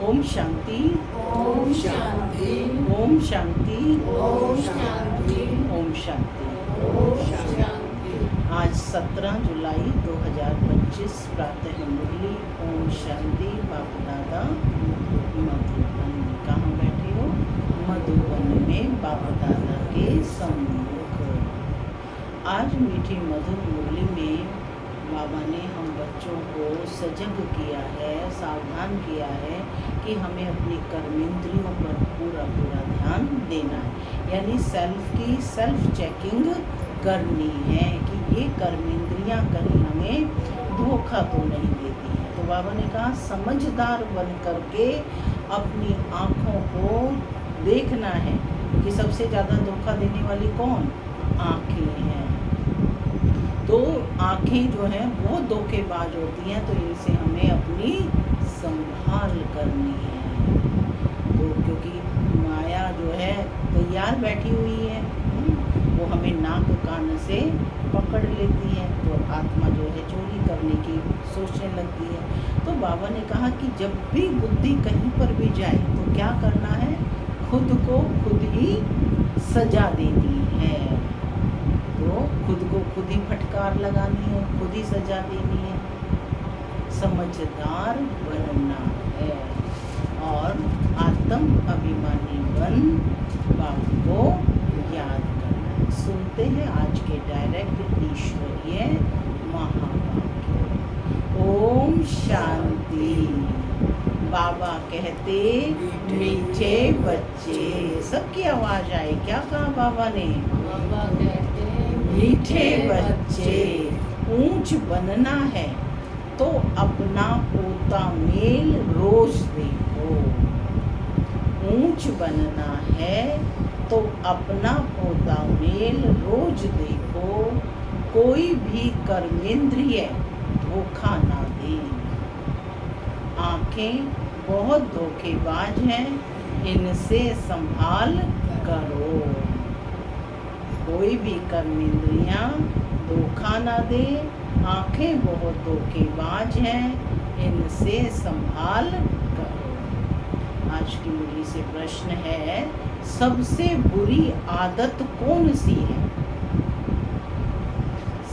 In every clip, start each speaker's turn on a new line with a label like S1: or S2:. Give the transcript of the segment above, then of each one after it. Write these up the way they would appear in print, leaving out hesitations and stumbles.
S1: ओम शांति।
S2: ओम शांति।
S1: ओम शांति।
S2: ओम शांति।
S1: ओम शांति।
S2: ओम शांति।
S1: आज 17 जुलाई 2025 प्रातः मुरली। ओम शांति। बाप दादा मधुबन। कहाँ बैठे हो? मधुबन में बाप दादा के सम्मुख। आज मीठी मधुर मुरली में बाबा ने हम बच्चों को सजग किया है, सावधान किया है कि हमें अपनी कर्मेंद्रियों पर पूरा ध्यान देना है। यानी सेल्फ चेकिंग करनी है कि ये कर्मेंद्रियां कहीं हमें धोखा तो नहीं देती हैं। तो बाबा ने कहा समझदार बन करके अपनी आँखों को देखना है कि सबसे ज़्यादा धोखा देने वाली कौन? आँखें हैं। तो आँखें जो हैं बहुत धोखेबाज होती हैं, तो इनसे हमें अपनी संभाल करनी है। तो क्योंकि माया जो है तैयार बैठी हुई है, वो हमें नाक कान से पकड़ लेती है, तो आत्मा जो है चोरी करने की सोचने लगती है। तो बाबा ने कहा कि जब भी बुद्धि कहीं पर भी जाए तो क्या करना है? खुद को खुद ही सजा देनी है। तो खुद को खुद ही फटकार लगानी है, खुद ही सजा देनी है। समझदार बनना है और आत्म अभिमानी बन बाप को याद करना है। सुनते हैं आज के डायरेक्ट ईश्वरीय महावाक्य। ओम शांति। बाबा कहते मीठे बच्चे। सबकी आवाज आए। क्या कहा बाबा ने?
S2: बाबा कहते
S1: मीठे बच्चे, ऊंच बनना है तो अपना पोता मेल रोज देखो। ऊंच बनना है तो अपना पोता मेल रोज देखो। कोई भी कर्मेंद्रिय धोखा ना दे। आँखें बहुत धोखेबाज हैं, इनसे संभाल करो। कोई भी कर्मेंद्रियां धोखा ना दे। आँखें बहुत धोखेबाज हैं, इनसे संभाल करो। आज की मुरली से प्रश्न है, सबसे बुरी आदत कौन सी है?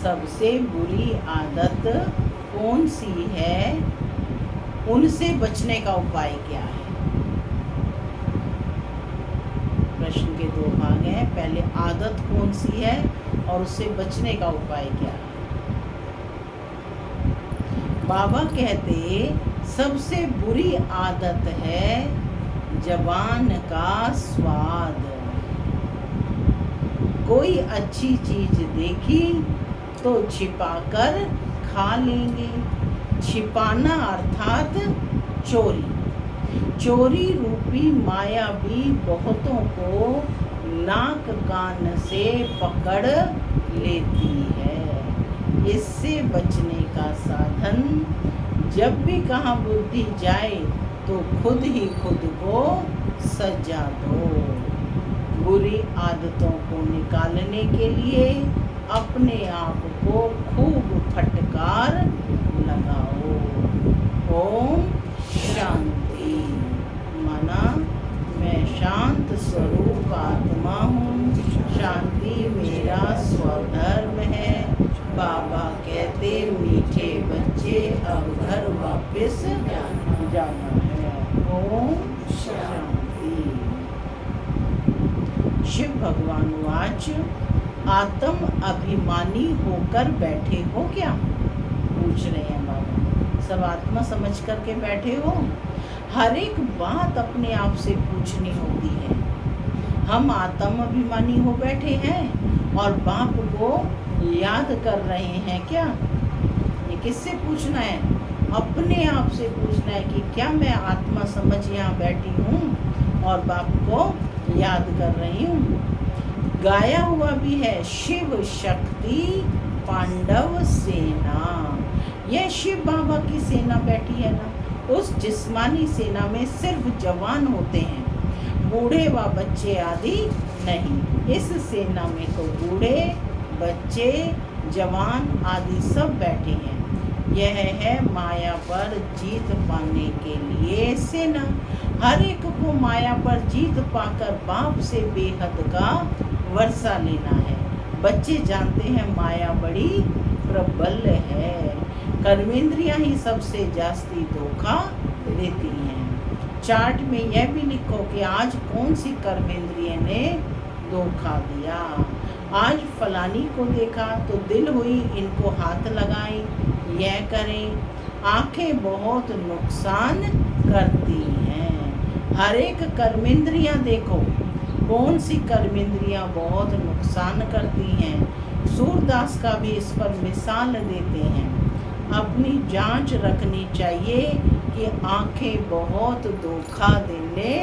S1: सबसे बुरी आदत कौन सी है? उनसे बचने का उपाय क्या है? प्रश्न के दो भाग हैं। पहले आदत कौन सी है और उससे बचने का उपाय क्या है? बाबा कहते सबसे बुरी आदत है जबान का स्वाद। कोई अच्छी चीज देखी तो छिपाकर खा लेंगे। छिपाना अर्थात चोरी। चोरी रूपी माया भी बहुतों को नाक कान से पकड़ लेती है। इससे बचने का साधन, जब भी कहाँ बुद्धि जाए तो खुद ही खुद को सजा दो। बुरी आदतों को निकालने के लिए अपने आप को खूब फटकार लगाओ। ओम शांति। माना मैं शांत स्वरूप आत्मा हूँ, शांति मेरा स्वधर्म है। बाबा कहते मीठे बच्चे अब घर वापस जाना है। ओम शांति। शिव भगवान वाच, आत्म अभिमानी होकर बैठे हो क्या? पूछ रहे हैं बाबा। सब आत्मा समझ करके बैठे हो? हर एक बात अपने आप से पूछनी होती है। हम आत्म अभिमानी हो बैठे हैं और बाप को याद कर रहे हैं क्या? ये किससे पूछना है? अपने आप से पूछना है कि क्या मैं आत्मा समझ यहाँ बैठी हूँ और बाप को याद कर रही हूँ। गाया हुआ भी है, शिव शक्ति पांडव सेना। यह शिव बाबा की सेना बैठी है ना। उस जिस्मानी सेना में सिर्फ जवान होते हैं, बूढ़े व बच्चे आदि नहीं। इस सेना में तो बूढ़े, बच्चे, जवान आदि सब बैठे हैं। यह है माया पर जीत पाने के लिए सेना। हर एक को माया पर जीत पाकर बाप से बेहद का वर्षा लेना है। बच्चे जानते हैं माया बड़ी प्रबल है, कर्मेंद्रियां ही सबसे जास्ती धोखा देती हैं। चार्ट में यह भी लिखो कि आज कौन सी कर्मेंद्रिय ने धोखा दिया। आज फलानी को देखा तो दिल हुई इनको हाथ लगाएं, यह करें। आंखें बहुत नुकसान करती हैं। हर एक कर्मेंद्रियां देखो कौन सी कर्मेंद्रियां बहुत नुकसान करती हैं। सूरदास का भी इस पर मिसाल देते हैं। अपनी जांच रखनी चाहिए कि आंखें बहुत धोखा देने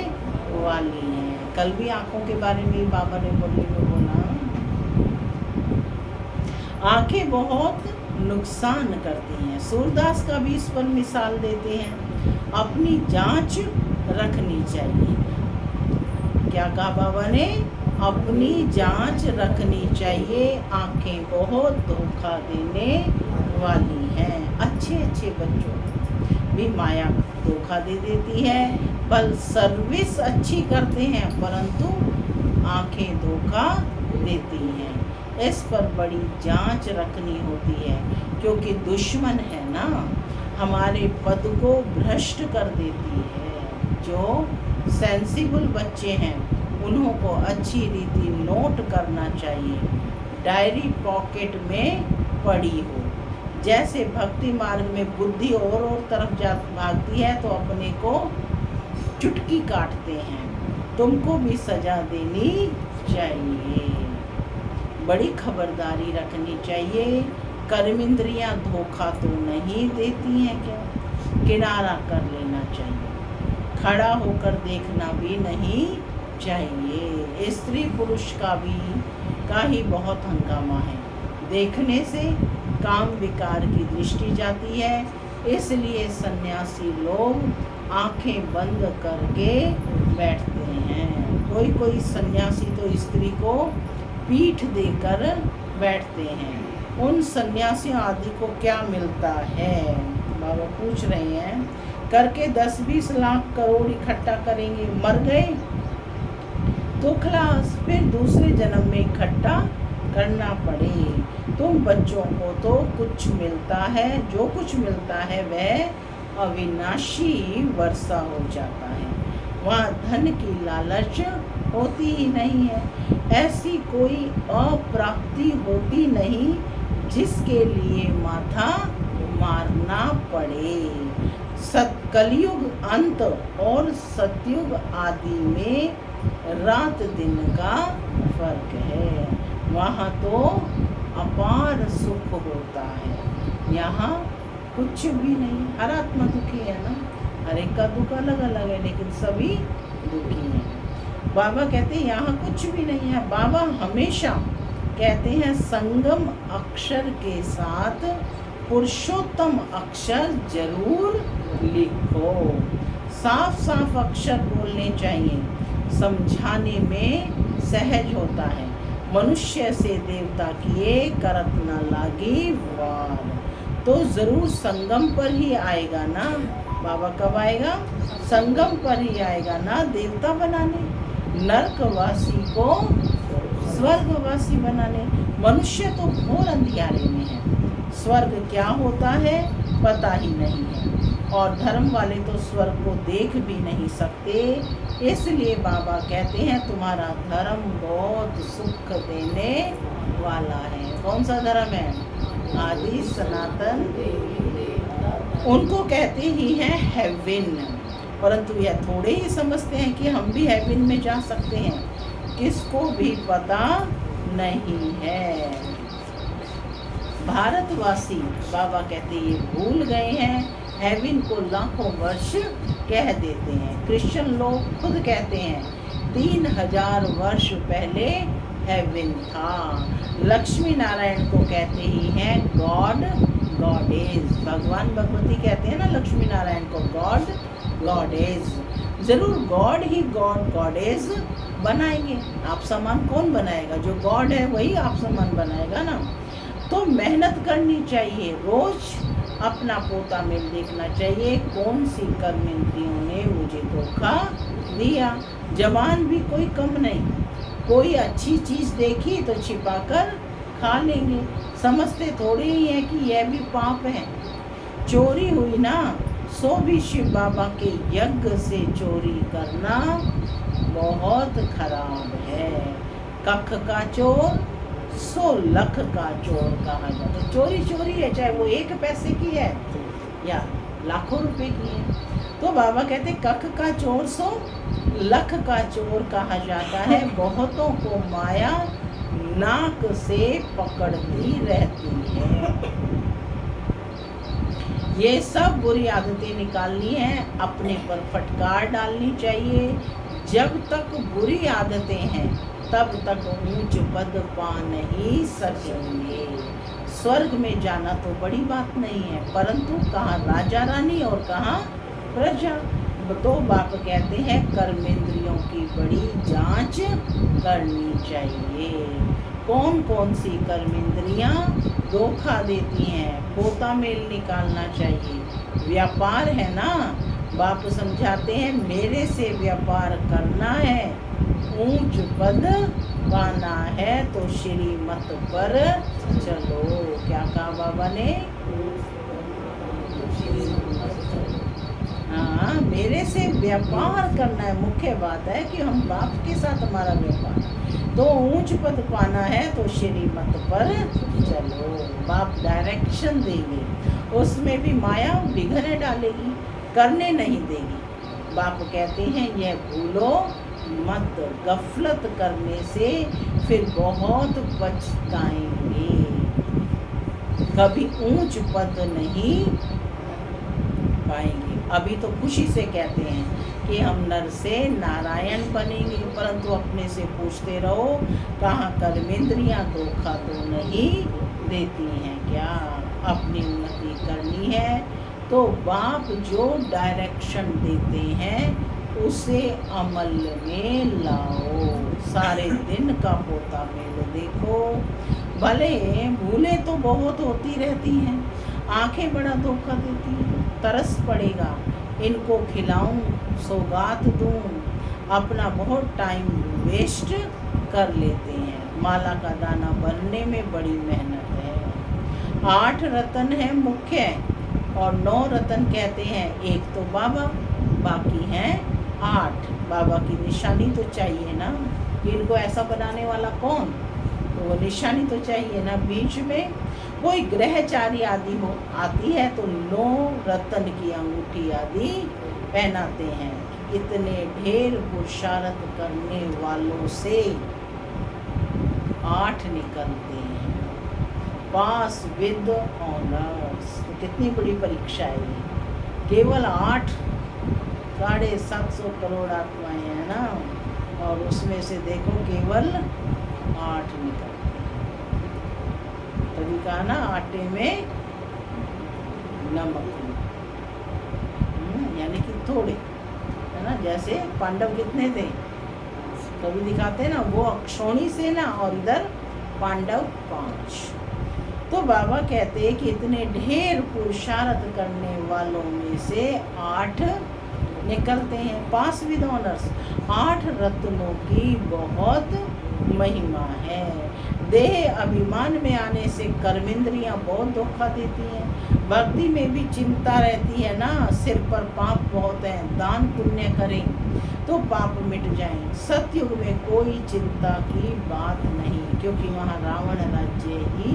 S1: वाली हैं। कल भी आंखों के बारे में बाबा ने मुरली में बोला, आंखें बहुत नुकसान करती हैं। सूरदास का भी इस पर मिसाल देते हैं। अपनी जांच रखनी चाहिए। क्या कहा बाबा ने? अपनी जांच रखनी चाहिए, आंखें बहुत धोखा देने वाली हैं। अच्छे अच्छे बच्चों भी माया धोखा दे देती है। बल सर्विस अच्छी करते हैं परंतु आंखें धोखा देती हैं। इस पर बड़ी जांच रखनी होती है क्योंकि दुश्मन है ना, हमारे पद को भ्रष्ट कर देती है। जो सेंसिबल बच्चे हैं उन्हों को अच्छी रीति नोट करना चाहिए, डायरी पॉकेट में पड़ी हो। जैसे भक्ति मार्ग में बुद्धि और तरफ जा भागती है तो अपने को चुटकी काटते हैं। तुमको भी सजा देनी चाहिए, बड़ी खबरदारी रखनी चाहिए। कर्मेंद्रियां धोखा तो नहीं देती हैं क्या? किनारा कर लेना चाहिए, खड़ा होकर देखना भी नहीं चाहिए। स्त्री पुरुष का ही बहुत हंगामा है। देखने से काम विकार की दृष्टि जाती है, इसलिए सन्यासी लोग आंखें बंद करके बैठते हैं। कोई सन्यासी तो स्त्री को पीठ देकर बैठते हैं। उन सन्यासियों आदि को क्या मिलता है? बाबा पूछ रहे हैं। करके 10-20 लाख करोड़ इकट्ठा करेंगे, मर गए तो खलास, फिर दूसरे जन्म में इकट्ठा करना पड़े। तुम बच्चों को तो कुछ मिलता है, जो कुछ मिलता है वह अविनाशी वर्षा हो जाता है। वहाँ धन की लालच होती ही नहीं है। ऐसी कोई अप्राप्ति होती नहीं जिसके लिए माथा मारना पड़े। कलयुग अंत और सतयुग आदि में रात दिन का फर्क है। वहाँ तो अपार सुख होता है, यहाँ कुछ भी नहीं। हर आत्मा दुखी है ना, हर एक का दुख अलग अलग है लेकिन सभी दुखी हैं। बाबा कहते हैं यहाँ कुछ भी नहीं है। बाबा हमेशा कहते हैं संगम अक्षर के साथ पुरुषोत्तम अक्षर जरूर लिखो। साफ साफ अक्षर बोलने चाहिए, समझाने में सहज होता है। मनुष्य से देवता किए करत न लागी वार। तो जरूर संगम पर ही आएगा ना। बाबा कब आएगा? संगम पर ही आएगा ना देवता बनाने, नरकवासी को स्वर्गवासी बनाने। मनुष्य तो घोर अंधियारे में है, स्वर्ग क्या होता है पता ही नहीं है, और धर्म वाले तो स्वर्ग को देख भी नहीं सकते। इसलिए बाबा कहते हैं तुम्हारा धर्म बहुत सुख देने वाला है। कौन सा धर्म है? आदि सनातन। उनको कहते ही हैं हेवन, परंतु यह थोड़े ही समझते हैं कि हम भी हेवन में जा सकते हैं। किसको भी पता नहीं है। भारतवासी बाबा कहते ये भूल गए हैं, हेवन को लाखों वर्ष कह देते हैं। क्रिश्चियन लोग खुद कहते हैं 3000 वर्ष पहले हेवन था। लक्ष्मी नारायण को कहते ही हैं गॉड गॉडेज। भगवान भगवती कहते हैं ना लक्ष्मी नारायण को गॉड गॉडेज। जरूर गॉड ही गॉड गॉडेज बनाएंगे। आप समान कौन बनाएगा? जो गॉड है वही आप समान बनाएगा ना। तो मेहनत करनी चाहिए, रोज अपना पोता मेल देखना चाहिए, कौन सी कर्म इंद्रियों ने मुझे धोखा दिया। जवान भी कोई कम नहीं, कोई अच्छी चीज देखी तो छिपाकर खा लेंगे, समझते थोड़ी ही है कि यह भी पाप है। चोरी हुई ना, सो भी शिव बाबा के यज्ञ से चोरी करना बहुत खराब है। कख का चोर 100 लाख का चोर कहा जाता है। चोरी चोरी है, चाहे वो 1 पैसे की है या लाखों रुपए की है। तो बाबा कहते कख का चोर 100 लाख का चोर कहा जाता है। बहुतों को माया नाक से पकड़ती रहती है। ये सब बुरी आदतें निकालनी है, अपने पर फटकार डालनी चाहिए। जब तक बुरी आदतें हैं तब तक ऊंच पद पा नहीं सकेंगे। स्वर्ग में जाना तो बड़ी बात नहीं है, परंतु कहाँ राजा रानी और कहाँ प्रजा। तो बाप कहते हैं कर्मेंद्रियों की बड़ी जांच करनी चाहिए। कौन कौन सी कर्मेंद्रियां धोखा देती हैं, पोता मेल निकालना चाहिए। व्यापार है ना, बाप समझाते हैं मेरे से व्यापार करना है, ऊंच पद पाना है तो श्रीमत पर चलो। क्या कहा बाबा ने? हाँ, मेरे से व्यापार करना है। मुख्य बात है कि हम बाप के साथ हमारा व्यापार, तो ऊंच पद पाना है तो श्रीमत पर चलो। बाप डायरेक्शन देंगे, उसमें भी माया विघ्न डालेगी, करने नहीं देगी। बाप कहते हैं यह भूलो मत, गफलत करने से फिर बहुत पछताएंगे। कभी ऊंच पद नहीं पाएंगे। अभी तो खुशी से कहते हैं कि हम नर से नारायण बनेंगे, परंतु अपने से पूछते रहो कहाँ कर्मेंद्रियां धोखा तो नहीं देती हैं क्या। अपनी उन्नति करनी है तो बाप जो डायरेक्शन देते हैं उसे अमल में लाओ। सारे दिन का पोता मेल देखो। भले भूलें तो बहुत होती रहती हैं, आंखें बड़ा धोखा देती हैं। तरस पड़ेगा, इनको खिलाऊं, सौगात दूं, अपना बहुत टाइम वेस्ट कर लेते हैं। माला का दाना बनने में बड़ी मेहनत है। 8 रतन है मुख्य और 9 रतन कहते हैं। एक तो बाबा, बाकी हैं 8। बाबा की निशानी तो चाहिए ना, इनको ऐसा बनाने वाला कौन, तो वो निशानी तो चाहिए ना। बीच में कोई ग्रहचारी आदि हो आती है तो 9 रतन की अंगूठी आदि पहनाते हैं। इतने ढेर पुरुषार्थ करने वालों से 8 निकलते हैं, पास विद ऑनर्स। तो कितनी बड़ी परीक्षा है ये। केवल 8, 750 करोड़ आत्माएं हैं ना, और उसमें से देखो केवल 8 निकलते हैं। तभी कहा ना आटे में नमक, यानी कि थोड़े, है ना। जैसे पांडव कितने थे, कभी दिखाते ना वो अक्षौणी सेना और इधर पांडव 5। तो बाबा कहते हैं कि इतने ढेर पुरुषार्थ करने वालों में से 8 निकलते हैं, पास विद ऑनर्स। 8 रत्नों की बहुत महिमा है। देह अभिमान में आने से कर्मेंद्रियां बहुत धोखा देती हैं। भक्ति में भी चिंता रहती है ना, सिर पर पाप बहुत है, दान पुण्य करें तो पाप मिट जाएं। सतयुग में कोई चिंता की बात नहीं, क्योंकि वहाँ रावण राज्य ही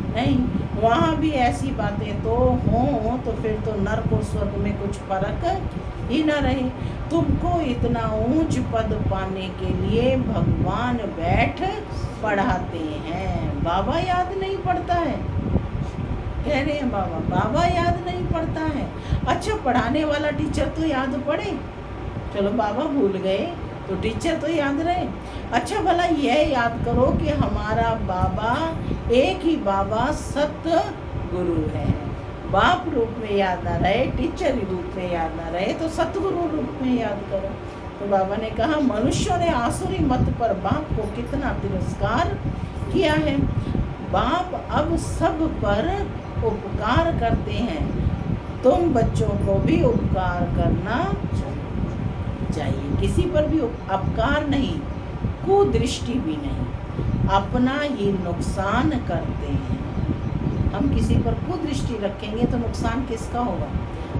S1: नहीं। वहाँ भी ऐसी बातें तो हों तो फिर तो नरक और स्वर्ग में कुछ फर्क ही न रहे। तुमको इतना ऊंच पद पाने के लिए भगवान बैठ पढ़ाते हैं। बाबा याद नहीं पड़ता है, कह रहे हैं बाबा, बाबा याद नहीं पड़ता है। अच्छा, पढ़ाने वाला टीचर तो याद पड़े। चलो बाबा भूल गए तो टीचर तो याद रहे। अच्छा, भला यह याद करो कि हमारा बाबा एक ही बाबा सत्य गुरु है। बाप रूप में याद ना रहे, टीचर रूप में याद ना रहे, तो सतगुरु रूप में याद करो। तो बाबा ने कहा मनुष्यों ने आसुरी मत पर बाप को कितना तिरस्कार किया है। बाप अब सब पर उपकार करते हैं, तुम बच्चों को भी उपकार करना चाहिए। किसी पर भी अपकार नहीं, कुदृष्टि भी नहीं, अपना ही नुकसान करते हैं। हम किसी पर कुदृष्टि रखेंगे तो नुकसान किसका होगा?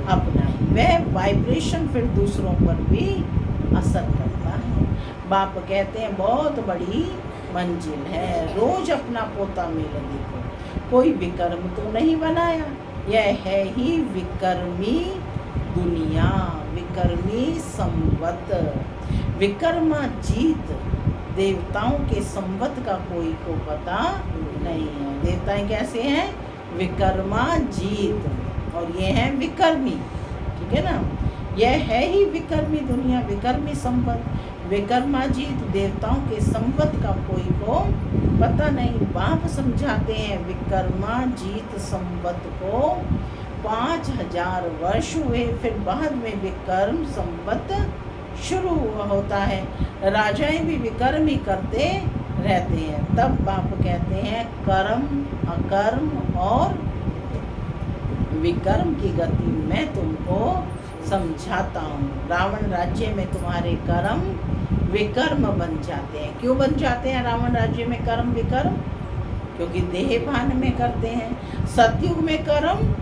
S1: अपना ही। वह वाइब्रेशन फिर दूसरों पर भी असर करता है। बाप कहते हैं बहुत बड़ी मंजिल है, रोज अपना पोता मेल देखो, कोई विकर्म तो नहीं बनाया। यह है ही विकर्मी दुनिया, विकर्मी संवत, विकर्माजीत। देवताओं के संवत का कोई को पता नहीं है। देवताएं कैसे हैं? विकर्माजीत, और ये हैं विकर्मी। ठीक है ना? यह है ही विकर्मी दुनिया, विकर्मी संवत, विकर्माजीत। देवताओं के संवत का कोई को पता नहीं। बाप समझाते हैं विकर्माजीत संवत को 5000 वर्ष हुए, फिर बाद में विकर्म संवत शुरू हुआ होता है। राजाएं भी विकर्म ही करते रहते हैं। तब बाप कहते हैं कर्म, अकर्म और विकर्म की गति मैं तुमको समझाता हूँ। रावण राज्य में तुम्हारे कर्म विकर्म बन जाते हैं। क्यों बन जाते हैं रावण राज्य में कर्म विकर्म? क्योंकि देह भान में करते हैं। सतयुग में कर्म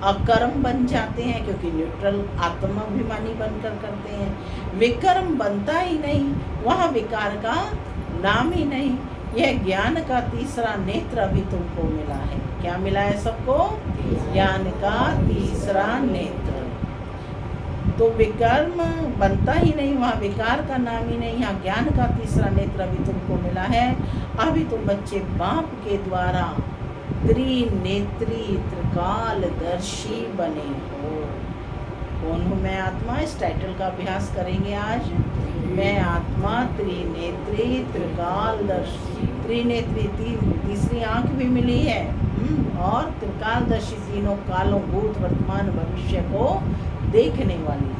S1: अकर्म बन जाते हैं, क्योंकि न्यूट्रल आत्माभिमानी बनकर करते हैं। विकर्म बनता ही नहीं, वहाँ विकार का नाम ही नहीं। यह ज्ञान का तीसरा नेत्र अभी तुमको मिला है। क्या मिला है सबको? ज्ञान का तीसरा नेत्र। तो विकर्म बनता ही नहीं, वहाँ विकार का नाम ही नहीं, यहाँ ज्ञान का तीसरा नेत्र अभी तुमको मिला है। अभी तुम बच्चे बाप के द्वारा त्रिनेत्री त्रिकालदर्शी बने हो। कौन हूँ मैं? आत्मा। इस टाइटल का अभ्यास करेंगे आज। मैं आत्मा त्रिनेत्री त्रिकालदर्शी। त्रिनेत्री तीसरी आंख भी मिली है, और त्रिकालदर्शी, तीनों कालों भूत वर्तमान भविष्य को देखने वाली।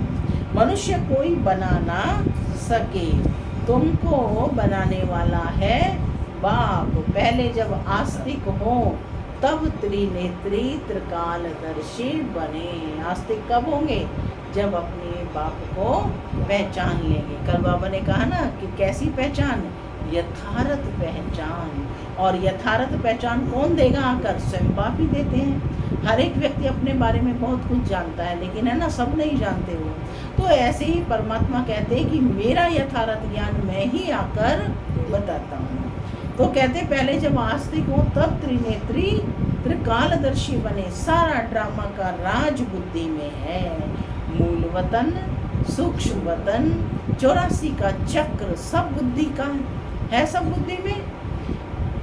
S1: मनुष्य कोई बना ना सके, तुमको बनाने वाला है बाप। पहले जब आस्तिक हो तब त्रिनेत्री त्रिकालदर्शी बने। आस्तिक कब होंगे? जब अपने बाप को पहचान लेंगे। कल बाबा ने कहा ना कि कैसी पहचान? यथार्थ पहचान। और यथार्थ पहचान कौन देगा आकर? स्वयं बाप ही देते हैं। हर एक व्यक्ति अपने बारे में बहुत कुछ जानता है, लेकिन है ना, सब नहीं जानते हो। तो ऐसे ही परमात्मा कहते हैं कि मेरा यथार्थ ज्ञान मैं ही आकर बताता हूँ। तो कहते पहले जब आस्तिक हो तब त्रिनेत्री त्रिकालदर्शी बने। सारा ड्रामा का राज बुद्धि में है। मूल वतन, सूक्ष्म वतन, 84 का चक्र सब बुद्धि का है, सब बुद्धि में।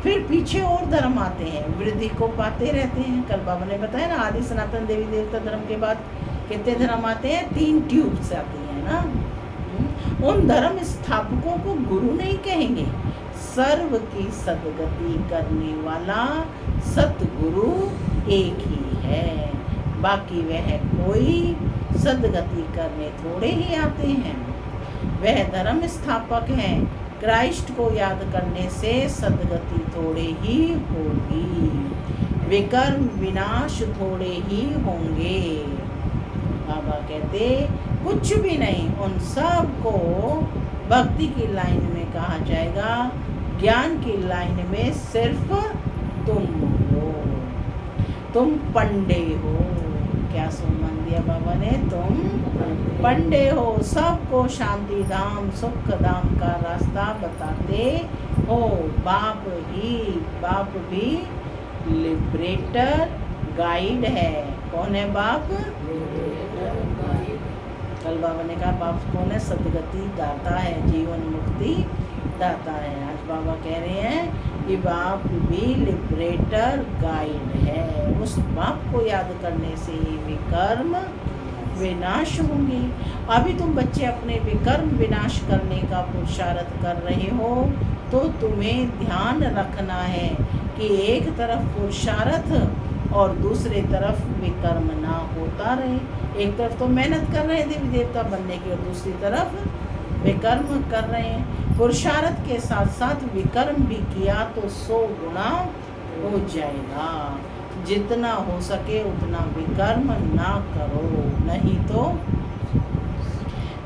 S1: फिर पीछे और धर्म आते हैं, वृद्धि को पाते रहते हैं। कल बाबा ने बताया ना, आदि सनातन देवी देवता धर्म के बाद कितने धर्म आते हैं? 3 ट्यूब्स आती हैं ना। उन धर्म स्थापकों को गुरु नहीं कहेंगे। सर्व की सदगति करने वाला सतगुरु एक ही है, बाकी वह कोई सदगति करने थोड़े ही आते हैं। वह धर्म स्थापक हैं। क्राइस्ट को याद करने से सदगति थोड़े ही होगी, विकर्म विनाश थोड़े ही होंगे। बाबा कहते कुछ भी नहीं, उन सब को भक्ति की लाइन में कहा जाएगा, ज्ञान की लाइन में सिर्फ तुम हो। तुम पंडे हो। क्या सम्मान दिया बाबा ने? तुम पंडे हो, सबको शांति धाम सुख धाम का रास्ता बताते हो। बाप भी लिबरेटर गाइड है। कौन है बाप? कल बाबा ने कहा बाप कौन है? सदगति दाता है, जीवन मुक्ति दाता है। आज बाबा कह रहे हैं कि बाप भी लिबरेटर गाइड है। उस बाप को याद करने से विकर्म विनाश होंगे। अभी तुम बच्चे अपने विकर्म विनाश करने का पुरुषार्थ कर रहे हो, तो तुम्हें ध्यान रखना है कि एक तरफ पुरुषार्थ और दूसरे तरफ विकर्म ना होता रहे। एक तरफ तो मेहनत कर रहे हैं देवी देवता बनने की, और दूसरी तरफ विकर्म कर रहे हैं। पुरुषार्थ के साथ साथ विकर्म भी किया तो 100 गुना हो जाएगा। जितना हो सके उतना विकर्म ना करो, नहीं तो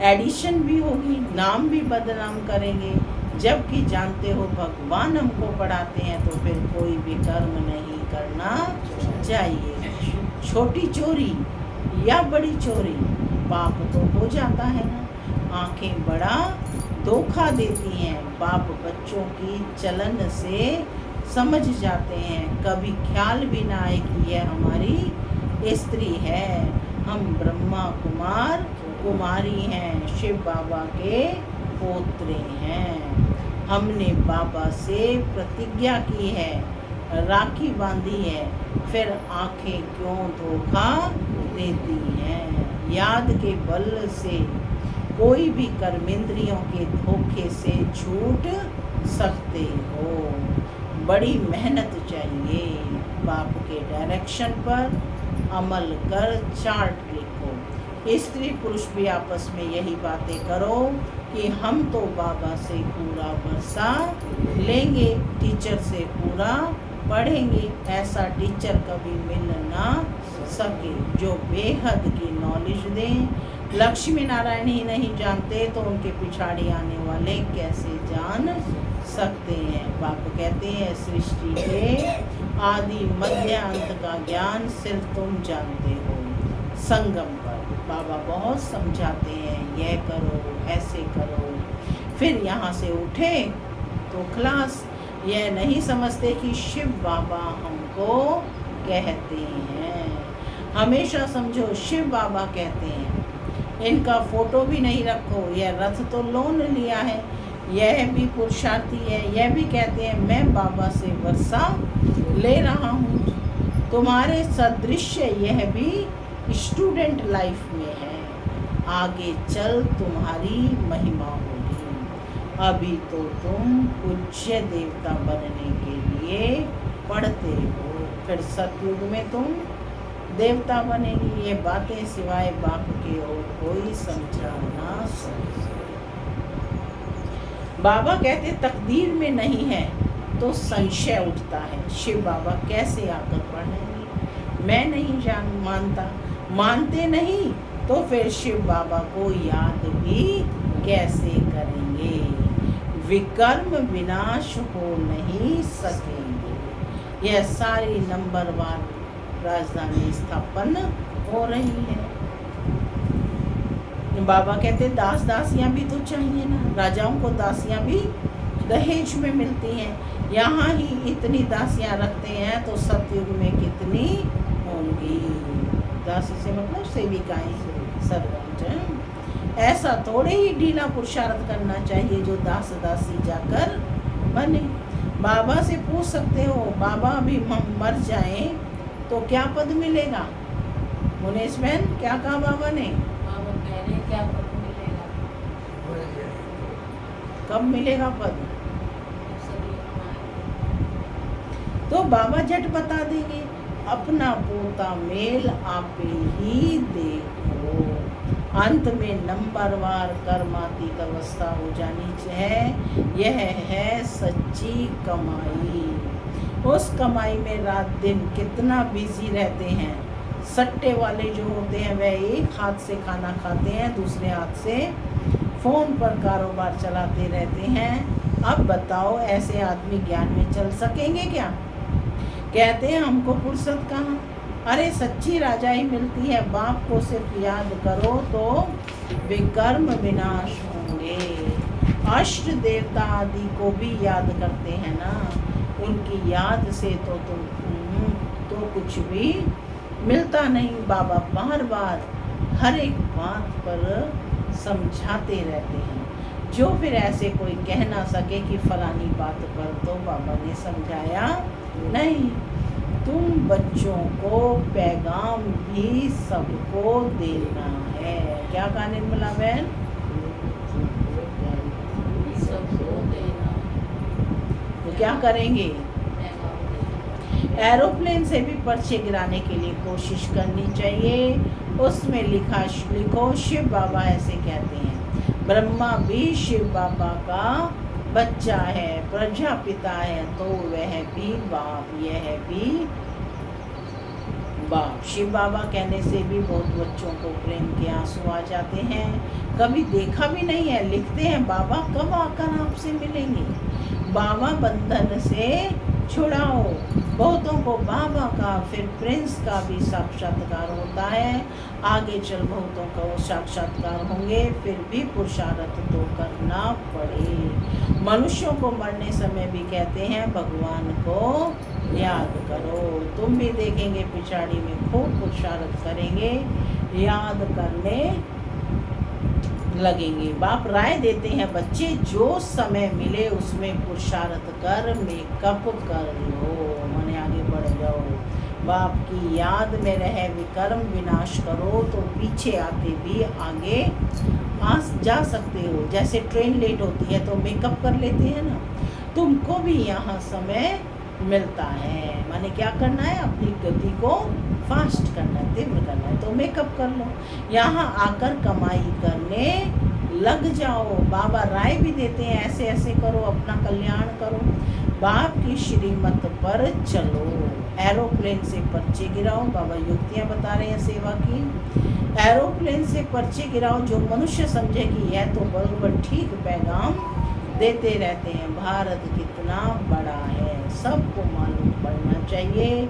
S1: एडिशन भी होगी, नाम भी बदनाम करेंगे। जबकि जानते हो भगवान हमको पढ़ाते हैं तो फिर कोई भी कर्म नहीं करना चाहिए। छोटी चोरी या बड़ी चोरी, पाप तो हो जाता है ना। आंखें बड़ा धोखा देती हैं, बाप बच्चों की चलन से समझ जाते हैं। कभी ख्याल भी ना आए कि यह हमारी स्त्री है। हम ब्रह्मा कुमार कुमारी हैं, शिव बाबा के पोत्रे हैं। हमने बाबा से प्रतिज्ञा की है, राखी बांधी है, फिर आंखें क्यों धोखा देती हैं। याद के बल से कोई भी कर्मेंद्रियों के धोखे से छूट सकते हो। बड़ी मेहनत चाहिए। बाप के डायरेक्शन पर अमल कर चार्ट लिखो। स्त्री पुरुष भी आपस में यही बातें करो कि हम तो बाबा से पूरा वर्षा लेंगे, टीचर से पूरा पढ़ेंगे। ऐसा टीचर कभी मिल ना सके जो बेहद की नॉलेज दें। लक्ष्मी नारायण ही नहीं जानते तो उनके पिछाड़ी आने वाले कैसे जान सकते हैं। बाप कहते हैं सृष्टि के आदि मध्य अंत का ज्ञान सिर्फ तुम जानते हो। संगम पर बाबा बहुत समझाते हैं, यह करो, ऐसे करो। फिर यहाँ से उठे तो क्लास। यह नहीं समझते कि शिव बाबा हमको कहते हैं। हमेशा समझो शिव बाबा कहते हैं। इनका फोटो भी नहीं रखो। यह रथ तो लोन लिया है, यह भी पुरुषार्थी है। यह भी कहते हैं मैं बाबा से वर्षा ले रहा हूँ। तुम्हारे सदृश्य यह भी स्टूडेंट लाइफ में है। आगे चल तुम्हारी महिमा होगी। अभी तो तुम पूज्य देवता बनने के लिए पढ़ते हो, फिर सतयुग में तुम देवता बनेगी। ये बातें सिवाय बाप के और कोई समझा ना सके। बाबा कहते तकदीर में नहीं है तो संशय उठता है। शिव बाबा कैसे आकर पढ़ेंगे? मैं नहीं मानता। मानते नहीं तो फिर शिव बाबा को याद भी कैसे करेंगे? विकर्म विनाश हो नहीं सकेंगे। यह सारी नंबरवार राजधानी स्थापन हो रही है। बाबा कहते दास दासियां भी तो चाहिए ना। राजाओं को दासियां भी दहेज में मिलती हैं। यहाँ ही इतनी दासियां रखते हैं तो सतयुग में कितनी होंगी? दासी से मतलब सेविकाएं, सर्वेंट। ऐसा थोड़े ही ढीला पुरुषार्थ करना चाहिए जो दास दासी जाकर बने। बाबा से पूछ सकते हो, बाबा अभी मर जाए तो क्या पद मिलेगा? मुनेश बहन क्या कहा बाबा ने?
S2: बाबा कह रहे हैं क्या पद मिलेगा?
S1: कब मिलेगा पद?
S2: सभी
S1: तो बाबा झट बता देंगे, अपना पोता मेल आपे ही देखो। अंत में नंबरवार कर्मातीत अवस्था हो जानी है। यह है सच्ची कमाई। उस कमाई में रात दिन कितना बिजी रहते हैं। सट्टे वाले जो होते हैं वह एक हाथ से खाना खाते हैं, दूसरे हाथ से फोन पर कारोबार चलाते रहते हैं। अब बताओ ऐसे आदमी ज्ञान में चल सकेंगे क्या? कहते हैं हमको फुर्सत कहाँ। अरे सच्ची राजाई मिलती है। बाप को सिर्फ याद करो तो विकर्म विनाश होंगे। अष्ट देवता आदि को भी याद करते हैं ना। उनकी याद से तो तुम कुछ भी मिलता नहीं। बाबा बार बार हर एक बात पर समझाते रहते हैं जो फिर ऐसे कोई कह ना सके कि फलानी बात पर तो बाबा ने समझाया नहीं। तुम बच्चों को पैगाम भी सबको देना है। क्या कहा निर्मला बहन?
S2: सबको देना
S1: तो क्या करेंगे? एरोप्लेन से भी पर्चे गिराने के लिए कोशिश करनी चाहिए। उसमें लिखो शिव बाबा ऐसे कहते हैं। ब्रह्मा भी शिव बाबा का बच्चा है, प्रजापिता है, तो वह भी बाप। यह भी बाप शिव बाबा कहने से भी बहुत बच्चों को प्रेम के आंसू आ जाते हैं। कभी देखा भी नहीं है, लिखते हैं बाबा कब आकर आपसे मिलेंगे, बाबा बंधन से छुड़ाओ। बहुतों को बाबा का फिर प्रिंस का भी साक्षात्कार होता है। आगे चल बहुतों का साक्षात्कार होंगे, फिर भी पुरुषार्थ तो करना पड़े। मनुष्यों को मरने समय भी कहते हैं भगवान को याद करो। तुम भी देखेंगे पिछाड़ी में खूब पुरुषार्थ करेंगे, याद करने लगेंगे। बाप राय देते हैं बच्चे जो समय मिले उसमें पुरुषार्थ कर, मेकअप कर लो, माने आगे बढ़ जाओ। बाप की याद में रहे विकर्म विनाश करो तो पीछे आते भी आगे जा सकते हो। जैसे ट्रेन लेट होती है तो मेकअप कर लेते हैं ना, तुमको भी यहाँ समय मिलता है। माने क्या करना है, अपनी गति को फास्ट करना है, तीव्र करना है, तो मेकअप कर लो। यहाँ आकर कमाई करने लग जाओ। बाबा राय भी देते हैं ऐसे ऐसे करो, अपना कल्याण करो, बाप की श्रीमत पर चलो। एरोप्लेन से पर्चे गिराओ, बाबा युक्तियाँ बता रहे हैं सेवा की। एरोप्लेन से पर्चे गिराओ, जो मनुष्य समझे कि यह तो बराबर ठीक पैगाम देते रहते हैं। भारत कितना बड़ा है सबको मालूम पड़ना चाहिए।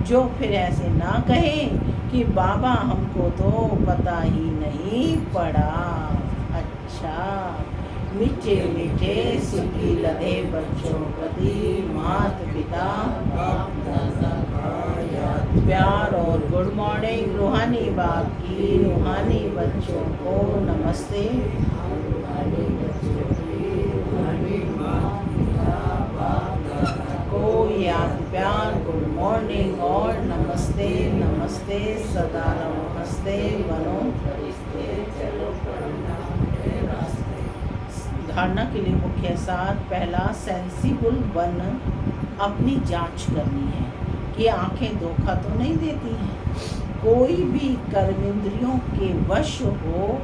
S1: जो फिर ऐसे ना कहें कि बाबा हमको तो पता ही नहीं पड़ा। अच्छा, मीठे मीठे सिक्की लदे बच्चों प्रति माता पिता बाप दादा का याद प्यार और गुड मॉर्निंग। रूहानी बाप की रूहानी बच्चों को नमस्ते। रूहानी बच्चों की रूहानी माता पिता बाप दादा को याद प्यार गुड मॉर्निंग और नमस्ते नमस्ते। सदा रहो हंसते बनो फरिश्ते, चलो परिणाम के रास्ते। धारणा के लिए मुख्य सार, पहला सेंसिबल बन अपनी जांच करनी है कि आंखें धोखा तो नहीं देती हैं। कोई भी कर्मेंद्रियों के वश हो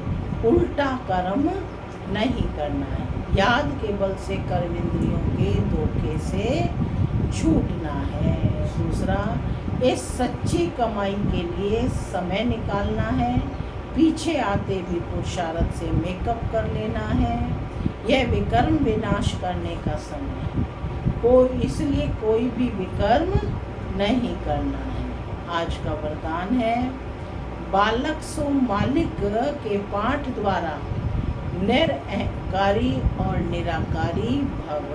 S1: उल्टा कर्म नहीं करना है। याद के बल से कर्मेंद्रियों के धोखे से छूटना है। दूसरा, इस सच्ची कमाई के लिए समय निकालना है। पीछे आते भी पुरुषार्थ से मेकअप कर लेना है। यह विकर्म विनाश करने का समय है, इसलिए कोई भी विकर्म नहीं करना है। आज का वरदान है, बालक सो मालिक के पाठ द्वारा निरअहंकारी और निराकारी भव।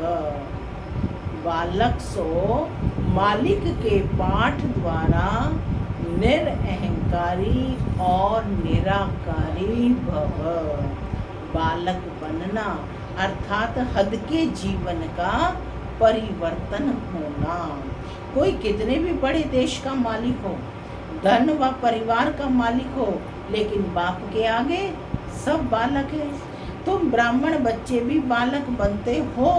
S1: बालक सो मालिक के पाठ द्वारा निरअहंकारी और निराकारी भव। बालक बनना अर्थात हद के जीवन का परिवर्तन होना। कोई कितने भी बड़े देश का मालिक हो, धन व परिवार का मालिक हो, लेकिन बाप के आगे सब बालक है। तुम ब्राह्मण बच्चे भी बालक बनते हो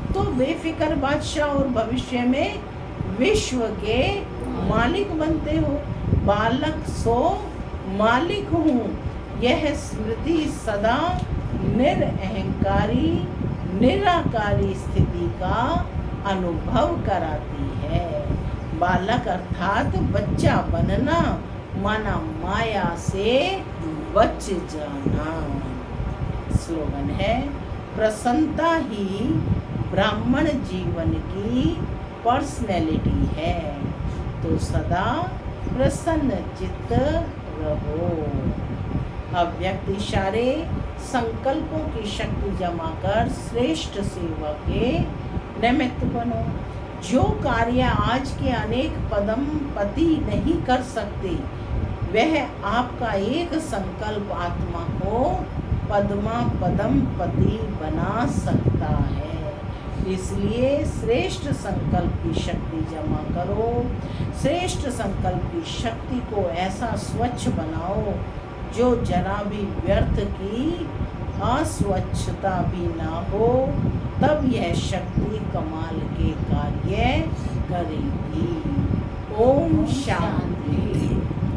S1: तो बेफिक्र बादशाह और भविष्य में विश्व के मालिक बनते हो। बालक सो मालिक हूँ, यह स्मृति सदा निरअहंकारी निराकारी स्थिति का अनुभव कराती है। बालक अर्थात बच्चा बनना, माना माया से बच जाना। स्लोगन है, प्रसन्नता ही ब्राह्मण जीवन की पर्सनैलिटी है, तो सदा प्रसन्न चित्त रहो। अव्यक्त इशारे संकल्पों की शक्ति जमा कर श्रेष्ठ सेवा के निमित्त बनो। जो कार्य आज के अनेक पदम पति नहीं कर सकते, वह आपका एक संकल्प आत्मा को पद्मा पदम पति बना सकता है। इसलिए श्रेष्ठ संकल्प की शक्ति जमा करो। श्रेष्ठ संकल्प की शक्ति को ऐसा स्वच्छ बनाओ जो जरा भी व्यर्थ की अस्वच्छता भी ना हो, तब यह शक्ति कमाल के कार्य करेगी। ओम शांति।